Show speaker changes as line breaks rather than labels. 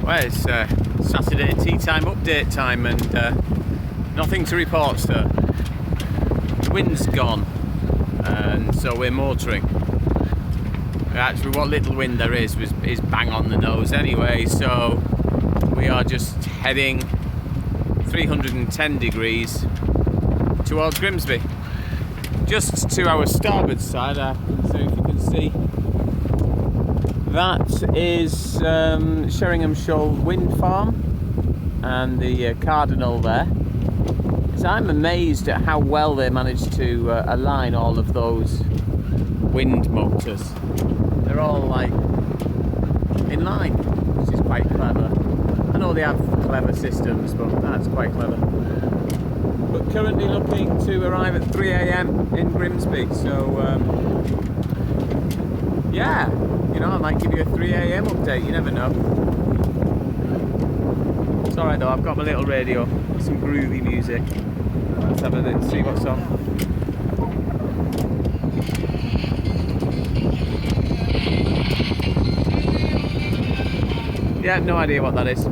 Well, it's Saturday tea time update time, and nothing to report, sir. The wind's gone, and so we're motoring. Actually, what little wind there is bang on the nose anyway, so we are just heading 310 degrees towards Grimsby. Just to our starboard side, I don't know if you can see, that is Sheringham Shoal Wind Farm and the Cardinal there. So I'm amazed at how well they managed to align all of those wind motors. They're all like in line, which is quite clever. I know they have clever systems, but that's quite clever. But currently looking to arrive at 3 AM in Grimsby, so yeah, you know, I might give you a 3 AM update, you never know. It's alright though, I've got my little radio, some groovy music. Let's have a look, see what's on. Yeah, no idea what that is.